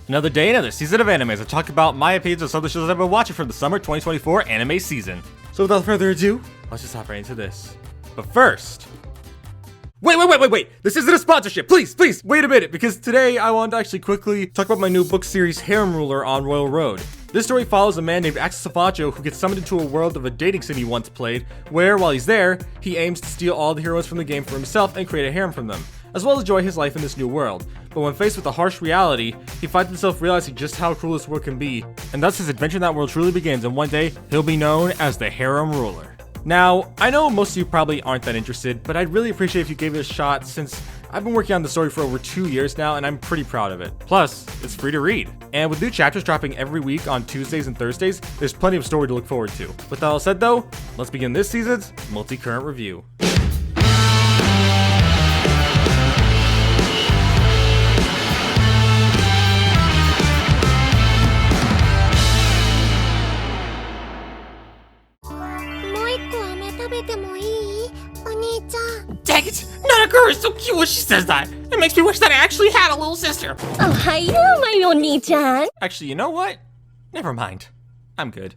Another day, another season of animes. I talk about my opinions on some of the shows I've been watching from the summer 2024 anime season. So without further ado, let's just hop right into this. But first... Wait! This isn't a sponsorship! Please, wait a minute, because today I want to actually quickly talk about my new book series, Harem Ruler on Royal Road. This story follows a man named Axel Safacho who gets summoned into a world of a dating sim he once played, where, while he's there, he aims to steal all the heroines from the game for himself and create a harem from them, as well as enjoy his life in this new world. But when faced with a harsh reality, he finds himself realizing just how cruel this world can be, and thus his adventure in that world truly begins, and one day, he'll be known as the Harem Ruler. Now, I know most of you probably aren't that interested, but I'd really appreciate if you gave it a shot since I've been working on the story for over 2 years now and I'm pretty proud of it. Plus, it's free to read. And with new chapters dropping every week on Tuesdays and Thursdays, there's plenty of story to look forward to. With that all said though, let's begin this season's multi-current review. Dang it! Nanakura is so cute when she says that! It makes me wish that I actually had a little sister! Ohayo, my Oni-chan! Actually, you know what? Never mind. I'm good.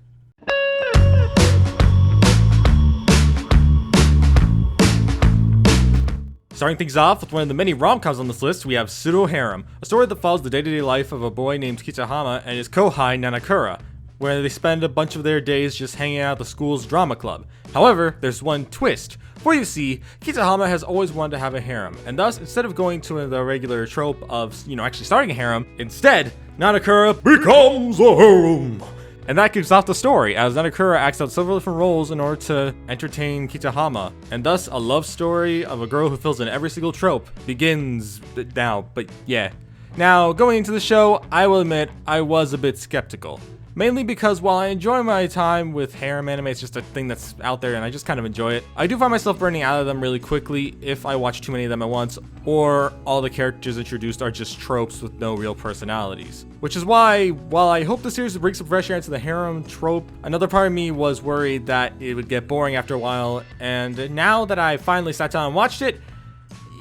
Starting things off with one of the many rom-coms on this list, we have Pseudo Harem, a story that follows the day-to-day life of a boy named Kitahama and his kohai Nanakura, where they spend a bunch of their days just hanging out at the school's drama club. However, there's one twist. For you see, Kitahama has always wanted to have a harem, and thus, instead of going to the regular trope of, actually starting a harem, instead, Nanakura becomes a harem! And that kicks off the story, as Nanakura acts out several different roles in order to entertain Kitahama, and thus, a love story of a girl who fills in every single trope begins now, but yeah. Now, going into the show, I will admit, I was a bit skeptical. Mainly because while I enjoy my time with harem anime, it's just a thing that's out there and I just kind of enjoy it. I do find myself burning out of them really quickly if I watch too many of them at once, or all the characters introduced are just tropes with no real personalities. Which is why, while I hope the series would bring some fresh air into the harem trope, another part of me was worried that it would get boring after a while, and now that I finally sat down and watched it,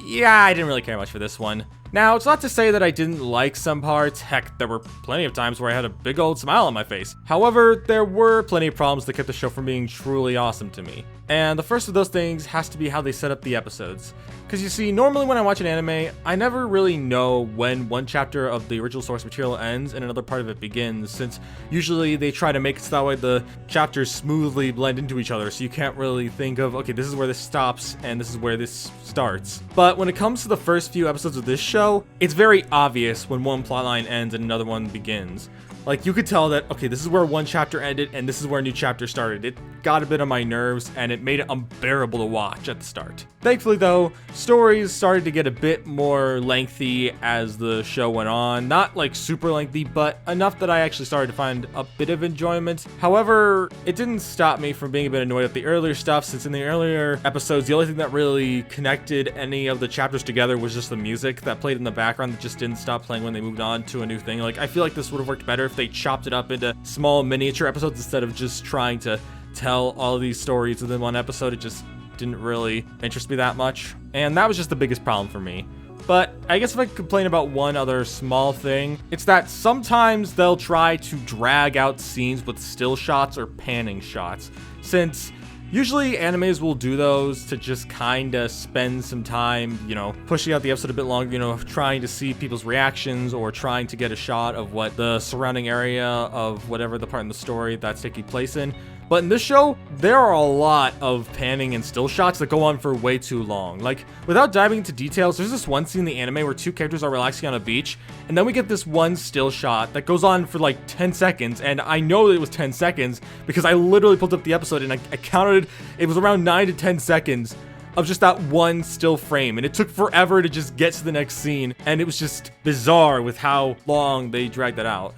yeah, I didn't really care much for this one. Now, it's not to say that I didn't like some parts. Heck, there were plenty of times where I had a big old smile on my face. However, there were plenty of problems that kept the show from being truly awesome to me. And the first of those things has to be how they set up the episodes. Because you see, normally when I watch an anime, I never really know when one chapter of the original source material ends and another part of it begins, since usually they try to make it so that way the chapters smoothly blend into each other, so you can't really think of, okay, this is where this stops and this is where this starts. But when it comes to the first few episodes of this show, it's very obvious when one plotline ends and another one begins. Like, you could tell that, okay, this is where one chapter ended and this is where a new chapter started. It got a bit on my nerves and it made it unbearable to watch at the start. Thankfully though, stories started to get a bit more lengthy as the show went on. Not like super lengthy, but enough that I actually started to find a bit of enjoyment. However, it didn't stop me from being a bit annoyed at the earlier stuff, since in the earlier episodes, the only thing that really connected any of the chapters together was just the music that played in the background that just didn't stop playing when they moved on to a new thing. Like, I feel like this would have worked better if they chopped it up into small miniature episodes instead of just trying to tell all of these stories within one episode. It just didn't really interest me that much, and that was just the biggest problem for me. But I guess if I could complain about one other small thing, it's that sometimes they'll try to drag out scenes with still shots or panning shots, since usually animes will do those to just kinda spend some time, pushing out the episode a bit longer, trying to see people's reactions or trying to get a shot of what the surrounding area of whatever the part in the story that's taking place in. But in this show, there are a lot of panning and still shots that go on for way too long. Like, without diving into details, there's this one scene in the anime where two characters are relaxing on a beach, and then we get this one still shot that goes on for like 10 seconds, and I know that it was 10 seconds because I literally pulled up the episode and I counted it was around 9 to 10 seconds of just that one still frame, and it took forever to just get to the next scene, and it was just bizarre with how long they dragged that out.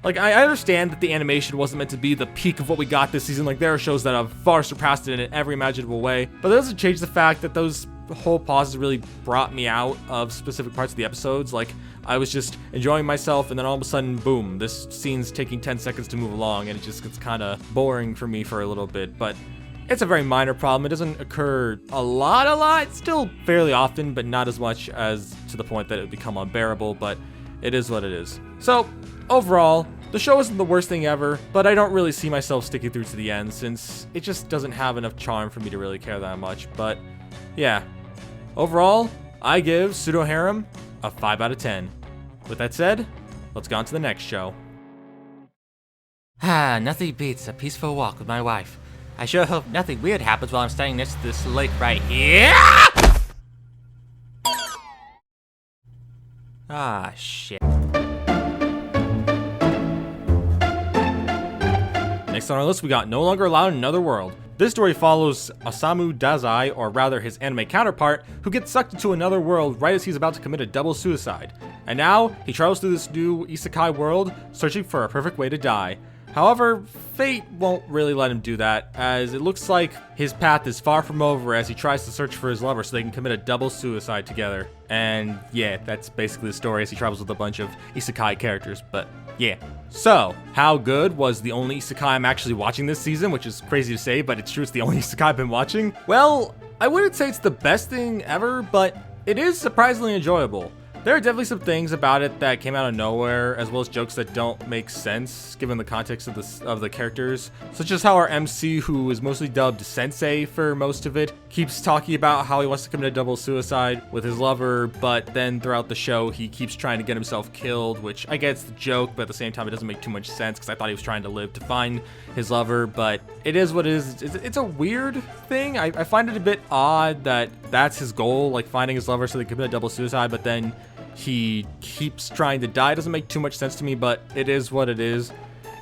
Like, I understand that the animation wasn't meant to be the peak of what we got this season. Like, there are shows that have far surpassed it in every imaginable way. But that doesn't change the fact that those whole pauses really brought me out of specific parts of the episodes. Like, I was just enjoying myself, and then all of a sudden, boom, this scene's taking 10 seconds to move along, and it just gets kind of boring for me for a little bit. But it's a very minor problem. It doesn't occur a lot. It's still fairly often, but not as much as to the point that it would become unbearable. But it is what it is. So, overall, the show isn't the worst thing ever, but I don't really see myself sticking through to the end since it just doesn't have enough charm for me to really care that much. But yeah, overall, I give Pseudo Harem a 5 out of 10. With that said, let's go on to the next show. Nothing beats a peaceful walk with my wife. I sure hope nothing weird happens while I'm standing next to this lake right here. Shit. Next on our list, we got No Longer Allowed in Another World. This story follows Osamu Dazai, or rather his anime counterpart, who gets sucked into another world right as he's about to commit a double suicide. And now, he travels through this new isekai world, searching for a perfect way to die. However, fate won't really let him do that, as it looks like his path is far from over as he tries to search for his lover so they can commit a double suicide together. And yeah, that's basically the story as he travels with a bunch of isekai characters, but yeah. So, how good was the only isekai I'm actually watching this season, which is crazy to say, but it's true, it's the only isekai I've been watching? Well, I wouldn't say it's the best thing ever, but it is surprisingly enjoyable. There are definitely some things about it that came out of nowhere, as well as jokes that don't make sense given the context of the characters, such as how our MC, who is mostly dubbed Sensei for most of it, keeps talking about how he wants to commit a double suicide with his lover, but then throughout the show he keeps trying to get himself killed, which I get it's the joke, but at the same time it doesn't make too much sense because I thought he was trying to live to find his lover, but it is what it is. It's a weird thing. I find it a bit odd that that's his goal, like finding his lover so they commit a double suicide, but then he keeps trying to die. It doesn't make too much sense to me, but it is what it is.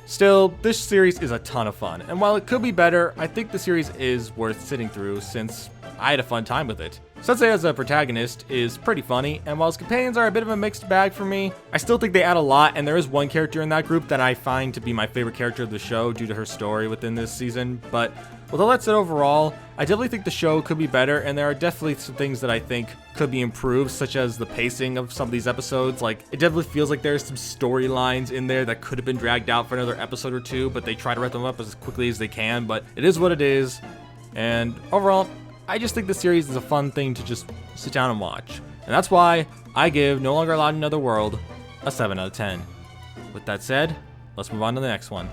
Still, this series is a ton of fun, and while it could be better, I think the series is worth sitting through since I had a fun time with it. Sensei as a protagonist is pretty funny, and while his companions are a bit of a mixed bag for me, I still think they add a lot, and there is one character in that group that I find to be my favorite character of the show due to her story within this season. But with all that said, overall, I definitely think the show could be better, and there are definitely some things that I think could be improved, such as the pacing of some of these episodes. Like, it definitely feels like there's some storylines in there that could have been dragged out for another episode or two, but they try to wrap them up as quickly as they can, but it is what it is. And overall, I just think the series is a fun thing to just sit down and watch. And that's why I give No Longer Allowed in Another World a 7 out of 10. With that said, let's move on to the next one.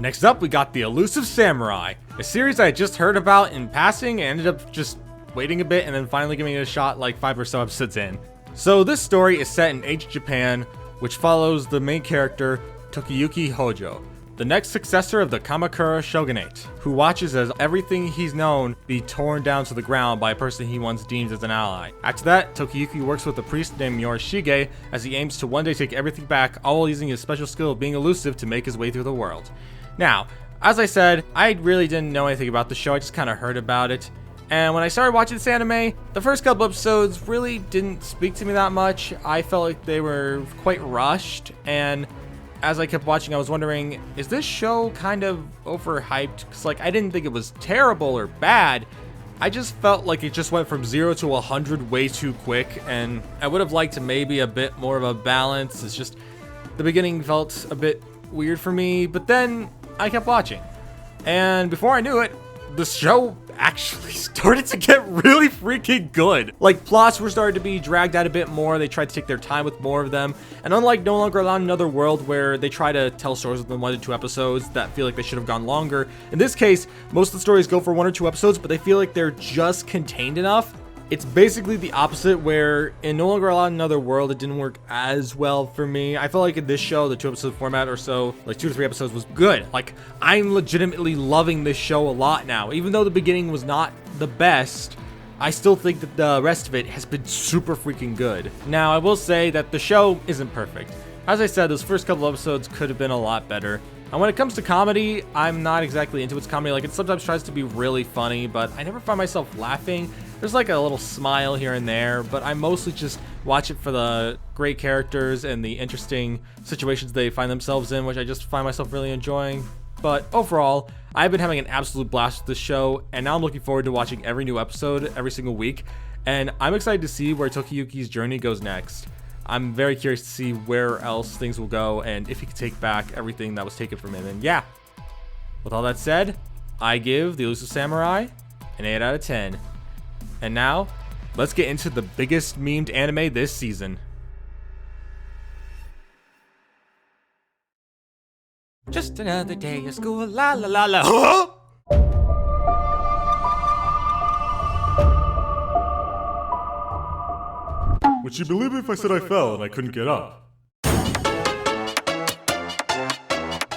Next up, we got the Elusive Samurai, a series I had just heard about in passing and ended up just waiting a bit and then finally giving it a shot like 5 or so episodes in. So this story is set in ancient Japan, which follows the main character, Tokiyuki Hojo, the next successor of the Kamakura shogunate, who watches as everything he's known be torn down to the ground by a person he once deemed as an ally. After that, Tokiyuki works with a priest named Yorishige as he aims to one day take everything back, all while using his special skill of being elusive to make his way through the world. Now, as I said, I really didn't know anything about the show, I just kind of heard about it. And when I started watching this anime, the first couple episodes really didn't speak to me that much. I felt like they were quite rushed, and as I kept watching, I was wondering, is this show kind of overhyped? Because, like, I didn't think it was terrible or bad. I just felt like it just went from 0 to 100 way too quick, and I would have liked maybe a bit more of a balance. It's just, the beginning felt a bit weird for me, but then I kept watching. And before I knew it, the show actually started to get really freaking good. Like, plots were starting to be dragged out a bit more. They tried to take their time with more of them. And unlike No Longer Allowed in Another World, where they try to tell stories within 1 to 2 episodes that feel like they should have gone longer, in this case, most of the stories go for 1 or 2 episodes, but they feel like they're just contained enough. It's basically the opposite, where in No Longer Allowed in Another World, it didn't work as well for me. I felt like in this show, the 2-episode format or so, like 2 to 3 episodes, was good. Like, I'm legitimately loving this show a lot now. Even though the beginning was not the best, I still think that the rest of it has been super freaking good. Now, I will say that the show isn't perfect. As I said, those first couple episodes could have been a lot better. And when it comes to comedy, I'm not exactly into its comedy. Like, it sometimes tries to be really funny, but I never find myself laughing. There's like a little smile here and there, but I mostly just watch it for the great characters and the interesting situations they find themselves in, which I just find myself really enjoying. But overall, I've been having an absolute blast with this show, and now I'm looking forward to watching every new episode every single week, and I'm excited to see where Tokiyuki's journey goes next. I'm very curious to see where else things will go, and if he can take back everything that was taken from him. And yeah, with all that said, I give the Elusive Samurai an 8 out of 10. And now, let's get into the biggest memed anime this season. Just another day of school, la la la la. Huh? Would you believe me if I said I fell and I couldn't get up?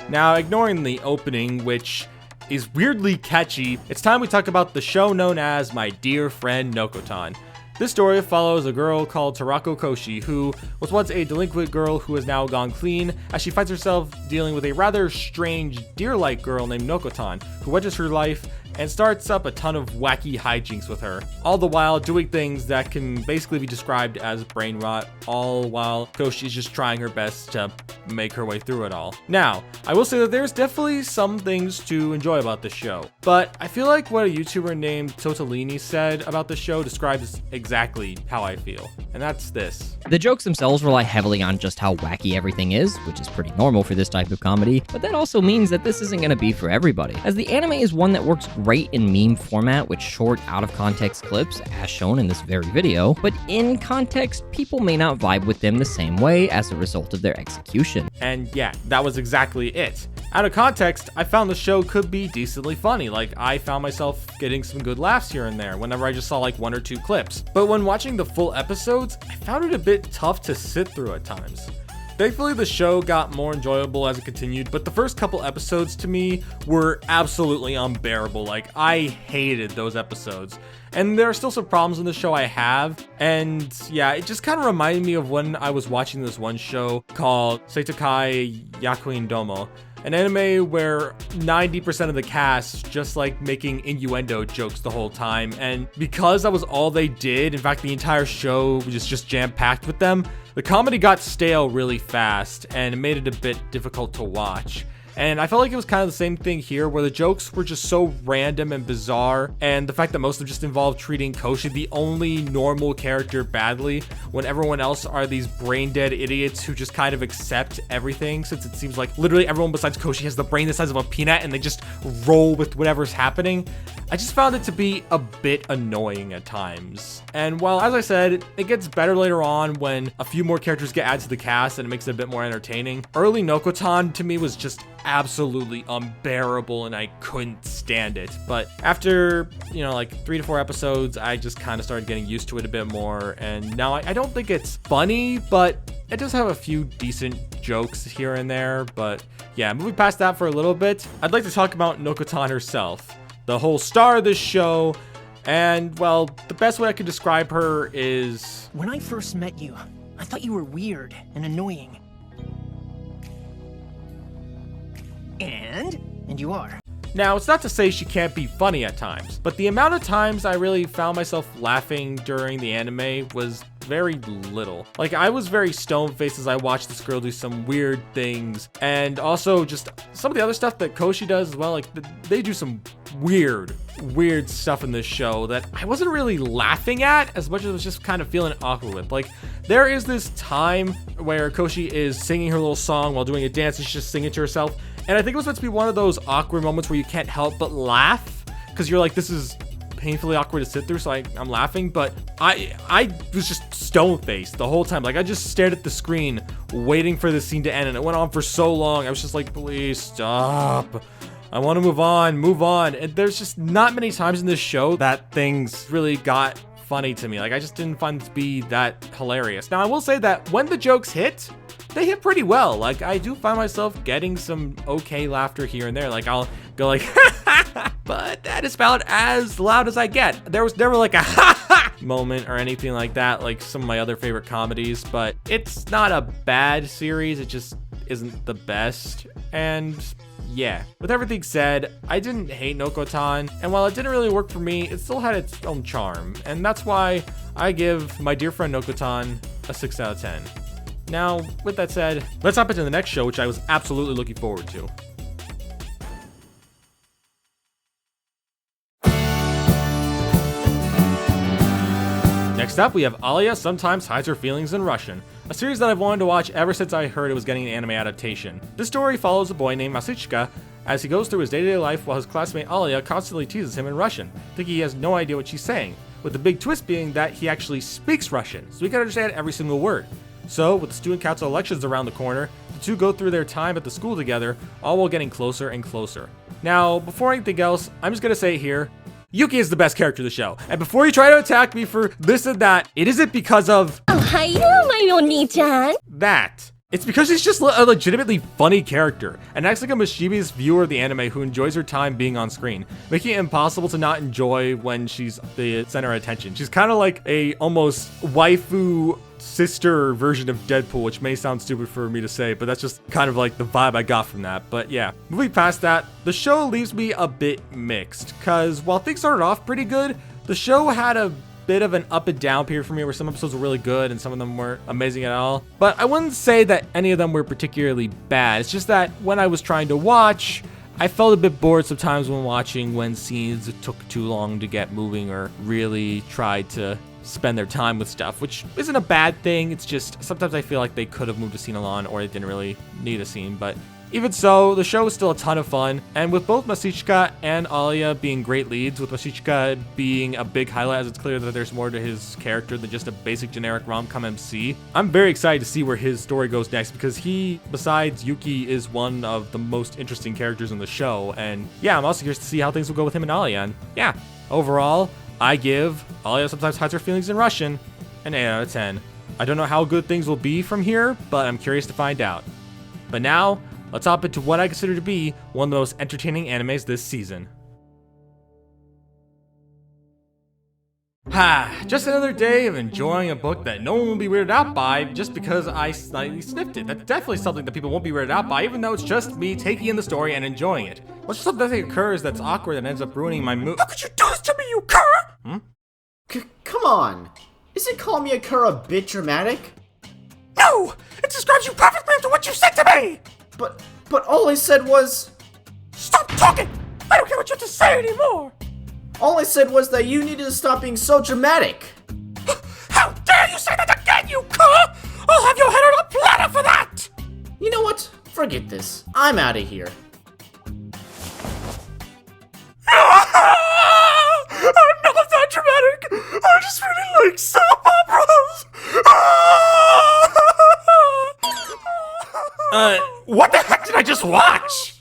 Now, ignoring the opening, which is weirdly catchy, it's time we talk about the show known as My Dear Friend Nokotan. This story follows a girl called Tarako Koshi, who was once a delinquent girl who has now gone clean, as she finds herself dealing with a rather strange deer-like girl named Nokotan, who wedges her life and starts up a ton of wacky hijinks with her, all the while doing things that can basically be described as brain rot, all while Koshi's just trying her best to make her way through it all. Now, I will say that there's definitely some things to enjoy about this show, but I feel like what a YouTuber named Totolini said about the show describes exactly how I feel, and that's this. The jokes themselves rely heavily on just how wacky everything is, which is pretty normal for this type of comedy, but that also means that this isn't going to be for everybody, as the anime is one that works great in meme format with short, out-of-context clips, as shown in this very video, but in context, people may not vibe with them the same way as a result of their execution. And yeah, that was exactly it. Out of context, I found the show could be decently funny. Like, I found myself getting some good laughs here and there whenever I just saw like 1 or 2 clips. But when watching the full episodes, I found it a bit tough to sit through at times. Thankfully, the show got more enjoyable as it continued, but the first couple episodes to me were absolutely unbearable. Like, I hated those episodes. And there are still some problems in the show I have, and yeah, it just kind of reminded me of when I was watching this one show called Seitokai Yakuin Domo, an anime where 90% of the cast just like making innuendo jokes the whole time, and because that was all they did, in fact the entire show was just jam-packed with them, the comedy got stale really fast and it made it a bit difficult to watch. And I felt like it was kind of the same thing here, where the jokes were just so random and bizarre, and the fact that most of them just involved treating Koshi, the only normal character, badly, when everyone else are these brain-dead idiots who just kind of accept everything, since it seems like literally everyone besides Koshi has the brain the size of a peanut and they just roll with whatever's happening. I just found it to be a bit annoying at times. And while, as I said, it gets better later on when a few more characters get added to the cast and it makes it a bit more entertaining, early Nokotan to me was just absolutely unbearable and I couldn't stand it. But after, you know, like 3 to 4 episodes, I just kind of started getting used to it a bit more, and now I don't think it's funny, but it does have a few decent jokes here and there. But yeah, moving past that for a little bit, I'd like to talk about Nokotan herself, the whole star of this show. And well, the best way I could describe her is... When I first met you, I thought you were weird and annoying. And you are. Now, it's not to say she can't be funny at times, but the amount of times I really found myself laughing during the anime was very little. Like, I was very stone-faced as I watched this girl do some weird things, and also just some of the other stuff that Koshi does as well. Like, they do some weird stuff in this show that I wasn't really laughing at as much as I was just kind of feeling awkward with. Like, there is this time where Koshi is singing her little song while doing a dance and she's just singing to herself, and I think it was meant to be one of those awkward moments where you can't help but laugh because you're like, this is painfully awkward to sit through, so I'm laughing. But I was just stone-faced the whole time. Like, I just stared at the screen waiting for the scene to end, and it went on for so long. I was just like, please stop. I want to move on. And there's just not many times in this show that things really got funny to me. Like, I just didn't find it to be that hilarious. Now, I will say that when the jokes hit, they hit pretty well. Like, I do find myself getting some okay laughter here and there. Like, I'll go like, but that is about as loud as I get. There was never like a moment or anything like that, like some of my other favorite comedies, but it's not a bad series. It just isn't the best. And yeah, with everything said, I didn't hate Nokotan, and while it didn't really work for me, it still had its own charm, and that's why I give My Dear Friend Nokotan a 6 out of 10. Now, with that said, let's hop into the next show, which I was absolutely looking forward to. Next up, we have Alya Sometimes Hides Her Feelings in Russian, a series that I've wanted to watch ever since I heard it was getting an anime adaptation. This story follows a boy named Masuchika as he goes through his day-to-day life while his classmate Alya constantly teases him in Russian, thinking he has no idea what she's saying, with the big twist being that he actually speaks Russian, so he can understand every single word. So, with the student council elections around the corner, the two go through their time at the school together, all while getting closer and closer. Now, before anything else, I'm just gonna say it here, Yuki is the best character of the show, and before you try to attack me for this and that, it isn't because of my Oni-chan. that. It's because she's just a legitimately funny character, and acts like a mischievous viewer of the anime who enjoys her time being on screen, making it impossible to not enjoy when she's the center of attention. She's kind of like a almost waifu sister version of Deadpool, which may sound stupid for me to say, but that's just kind of like the vibe I got from that. But yeah, moving past that, the show leaves me a bit mixed, because while things started off pretty good, the show had a bit of an up and down period for me where some episodes were really good and some of them weren't amazing at all. But I wouldn't say that any of them were particularly bad. It's just that when I was trying to watch, I felt a bit bored sometimes when watching when scenes took too long to get moving or really tried to spend their time with stuff, which isn't a bad thing. It's just sometimes I feel like they could have moved a scene along or they didn't really need a scene. But even so, the show is still a ton of fun, and with both Masichika and Alya being great leads, with Masichika being a big highlight as it's clear that there's more to his character than just a basic generic rom-com MC, I'm very excited to see where his story goes next, because he, besides Yuki, is one of the most interesting characters in the show, and yeah, I'm also curious to see how things will go with him and Alya, and yeah, overall, I give Alya Sometimes Hides Her Feelings in Russian an 8 out of 10. I don't know how good things will be from here, but I'm curious to find out. But now, let's hop into what I consider to be one of the most entertaining animes this season. Just another day of enjoying a book that no one will be weirded out by just because I slightly sniffed it. That's definitely something that people won't be weirded out by, even though it's just me taking in the story and enjoying it. What's just something that occurs that's awkward and ends up ruining my mood? How could you do this to me, you cur? Come on. Isn't Call Me a Cur a bit dramatic? No! It describes you perfectly after what you said to me! But all I said was... Stop talking! I don't care what you have to say anymore! All I said was that you needed to stop being so dramatic. How dare you say that again, you cur! I'll have your head on a platter for that! You know what? Forget this. I'm out of here. I'm not that dramatic! I just really like soap operas! What the heck did I just watch?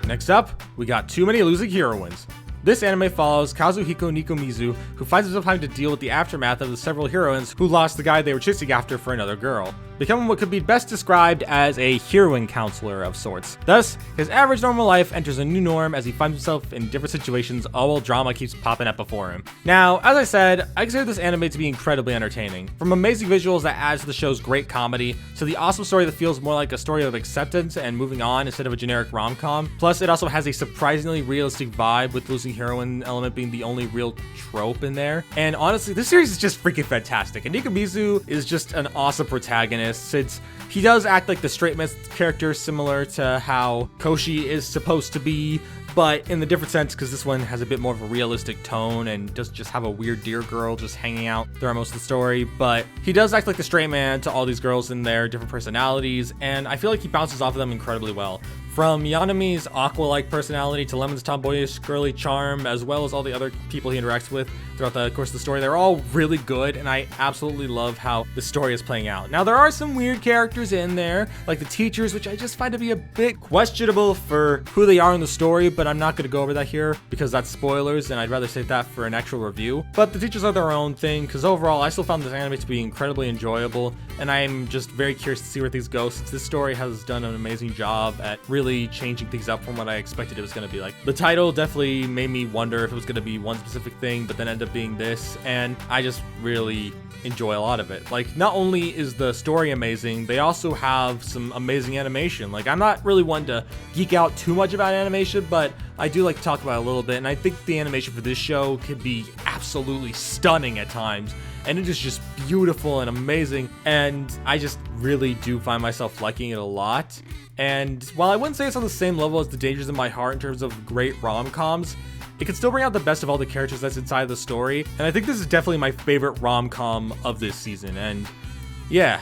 Next up, we got Too Many Losing Heroines. This anime follows Kazuhiko Nikomizu, who finds himself having to deal with the aftermath of the several heroines who lost the guy they were chasing after for another girl, becoming what could be best described as a heroine counselor of sorts. Thus, his average normal life enters a new norm as he finds himself in different situations, all while drama keeps popping up before him. Now, as I said, I consider this anime to be incredibly entertaining. From amazing visuals that adds to the show's great comedy, to the awesome story that feels more like a story of acceptance and moving on instead of a generic rom-com. Plus, it also has a surprisingly realistic vibe, with losing heroine element being the only real trope in there. And honestly, this series is just freaking fantastic, and Nikomizu is just an awesome protagonist, since he does act like the straight man's character, similar to how Koshi is supposed to be, but in the different sense, because this one has a bit more of a realistic tone and doesn't just have a weird deer girl just hanging out throughout most of the story. But he does act like the straight man to all these girls in their different personalities, and I feel like he bounces off of them incredibly well. From Yanami's aqua-like personality to Lemon's tomboyish girly charm, as well as all the other people he interacts with throughout the course of the story, they're all really good, and I absolutely love how the story is playing out. Now, there are some weird characters in there, like the teachers, which I just find to be a bit questionable for who they are in the story, but I'm not going to go over that here because that's spoilers, and I'd rather save that for an actual review. But the teachers are their own thing, because overall, I still found this anime to be incredibly enjoyable, and I'm just very curious to see where things go, since this story has done an amazing job at really changing things up from what I expected it was going to be like. The title definitely made me wonder if it was going to be one specific thing, but then ended up being this, and I just really enjoy a lot of it. Like, not only is the story amazing, they also have some amazing animation. Like, I'm not really one to geek out too much about animation, but I do like to talk about it a little bit, and I think the animation for this show could be absolutely stunning at times, and it is just beautiful and amazing, and I just really do find myself liking it a lot. And while I wouldn't say it's on the same level as The Dangers in My Heart in terms of great rom-coms, it can still bring out the best of all the characters that's inside the story, and I think this is definitely my favorite rom-com of this season. And yeah,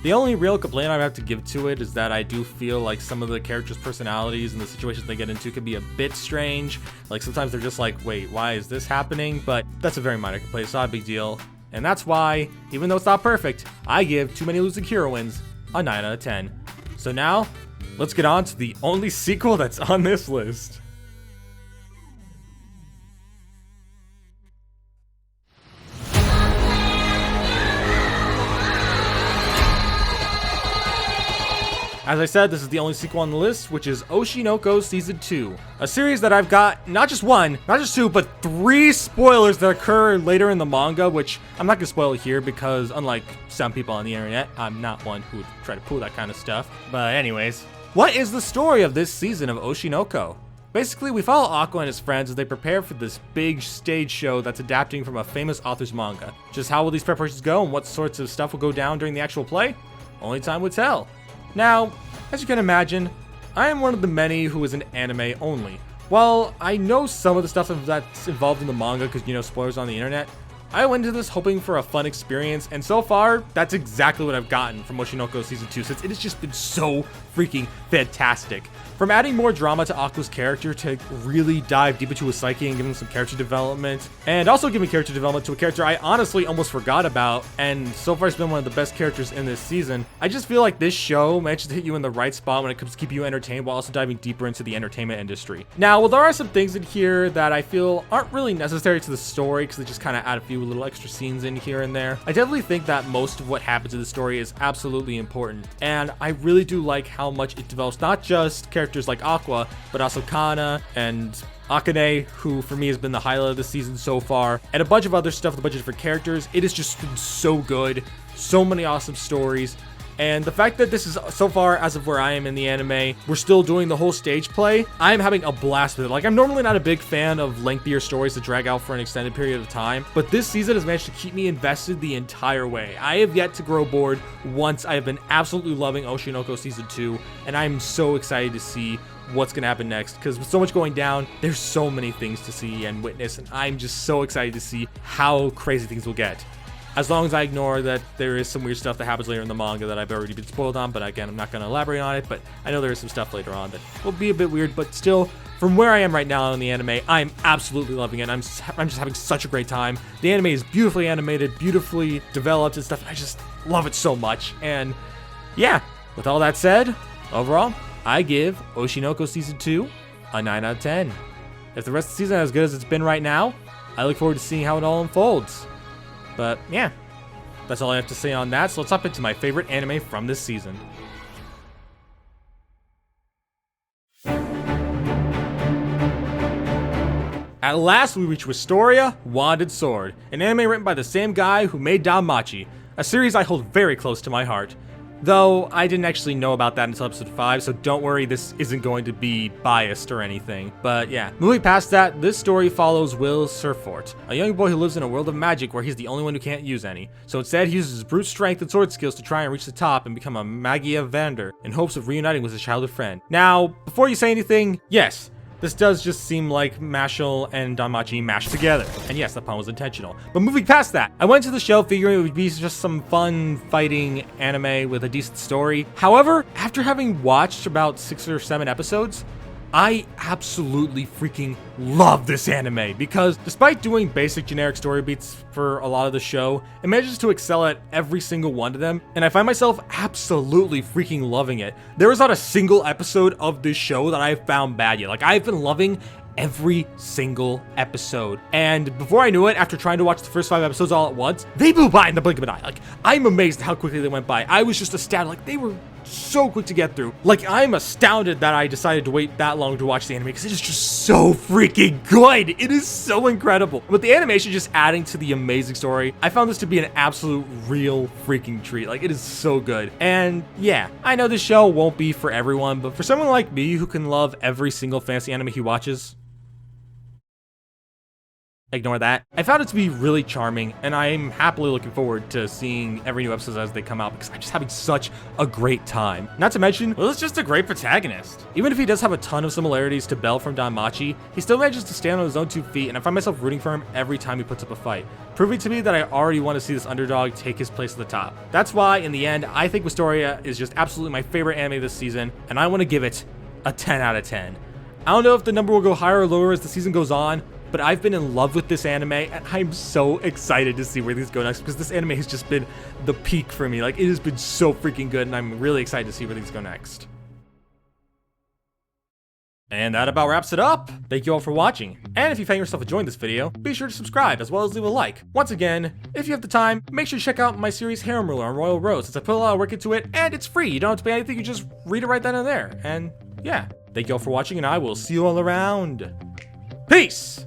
The only real complaint I have to give to it is that I do feel like some of the characters' personalities and the situations they get into can be a bit strange. Like sometimes they're just like, wait, why is this happening? But that's a very minor complaint, it's not a big deal. And that's why, even though it's not perfect, I give Too Many Losing Heroines a 9 out of 10. So now, let's get on to the only sequel that's on this list. As I said, this is the only sequel on the list, which is Oshi No Ko Season 2. A series that I've got not just one, not just two, but 3 spoilers that occur later in the manga, which I'm not going to spoil here because unlike some people on the internet, I'm not one who would try to pull that kind of stuff. But anyways, what is the story of this season of Oshi No Ko? Basically, we follow Aqua and his friends as they prepare for this big stage show that's adapting from a famous author's manga. Just how will these preparations go and what sorts of stuff will go down during the actual play? Only time will tell. Now, as you can imagine, I am one of the many who is an anime only. While I know some of the stuff that's involved in the manga because, you know, spoilers on the internet, I went into this hoping for a fun experience, and so far, that's exactly what I've gotten from Oshi No Ko Season 2, since it has just been so freaking fantastic. From adding more drama to Aqua's character to really dive deep into his psyche and give him some character development, and also giving character development to a character I honestly almost forgot about, and so far has been one of the best characters in this season. I just feel like this show manages to hit you in the right spot when it comes to keep you entertained while also diving deeper into the entertainment industry. Now, while there are some things in here that I feel aren't really necessary to the story because they just kind of add a few little extra scenes in here and there, I definitely think that most of what happens in the story is absolutely important, and I really do like how much it develops not just characters like Aqua, but also Kana and Makeine, who for me has been the highlight of the season so far, and a bunch of other stuff with a bunch of different characters. It has just been so good, so many awesome stories, and the fact that this is so far as of where I am in the anime, we're still doing the whole stage play. I'm having a blast with it. Like, I'm normally not a big fan of lengthier stories that drag out for an extended period of time, but this season has managed to keep me invested the entire way. I have yet to grow bored once. I have been absolutely loving Oshi No Ko Season 2, and I'm so excited to see what's gonna happen next, because with so much going down, there's so many things to see and witness, and I'm just so excited to see how crazy things will get. As long as I ignore that there is some weird stuff that happens later in the manga that I've already been spoiled on, but again, I'm not going to elaborate on it, but I know there is some stuff later on that will be a bit weird, but still, from where I am right now in the anime, I'm absolutely loving it. I'm just having such a great time. The anime is beautifully animated, beautifully developed and stuff. I just love it so much. And yeah, with all that said, overall, I give Oshi No Ko Season 2 a 9 out of 10. If the rest of the season is as good as it's been right now, I look forward to seeing how it all unfolds. But yeah, that's all I have to say on that, so let's hop into my favorite anime from this season. At last, we reach Wistoria, Wand and Sword, an anime written by the same guy who made Danmachi, a series I hold very close to my heart. Though, I didn't actually know about that until episode 5, so don't worry, this isn't going to be biased or anything. But yeah, moving past that, this story follows Will Surfort, a young boy who lives in a world of magic where he's the only one who can't use any. So instead, he uses his brute strength and sword skills to try and reach the top and become a Magia Vander in hopes of reuniting with his childhood friend. Now, before you say anything, yes, this does just seem like Mashle and Danmachi mashed together. And yes, the pun was intentional. But moving past that, I went to the show figuring it would be just some fun fighting anime with a decent story. However, after having watched about 6 or 7 episodes, I absolutely freaking love this anime because despite doing basic generic story beats for a lot of the show, it manages to excel at every single one of them, and I find myself absolutely freaking loving it. There is not a single episode of this show that I've found bad yet. Like, I've been loving every single episode. And before I knew it, after trying to watch the first 5 episodes all at once, they blew by in the blink of an eye. Like, I'm amazed at how quickly they went by. I was just astounded. Like, they were so quick to get through. Like, I'm astounded that I decided to wait that long to watch the anime because it is just so freaking good. It is so incredible. With the animation just adding to the amazing story, I found this to be an absolute real freaking treat. Like, it is so good. And yeah, I know this show won't be for everyone, but for someone like me who can love every single fantasy anime he watches, Ignore that. I found it to be really charming, and I'm happily looking forward to seeing every new episode as they come out because I'm just having such a great time. Not to mention, Will is just a great protagonist. Even if he does have a ton of similarities to Bell from Danmachi, he still manages to stand on his own 2 feet, and I find myself rooting for him every time he puts up a fight, proving to me that I already want to see this underdog take his place at the top. That's why, in the end, I think Wistoria is just absolutely my favorite anime this season, and I want to give it a 10 out of 10. I don't know if the number will go higher or lower as the season goes on, but I've been in love with this anime, and I'm so excited to see where these go next, because this anime has just been the peak for me. Like, it has been so freaking good, and I'm really excited to see where these go next. And that about wraps it up. Thank you all for watching, and if you found yourself enjoying this video, be sure to subscribe as well as leave a like. Once again, if you have the time, make sure to check out my series Harem Ruler on Royal Road, since I put a lot of work into it, and it's free. You don't have to pay anything, you just read it right then and there. And yeah, thank you all for watching, and I will see you all around. Peace!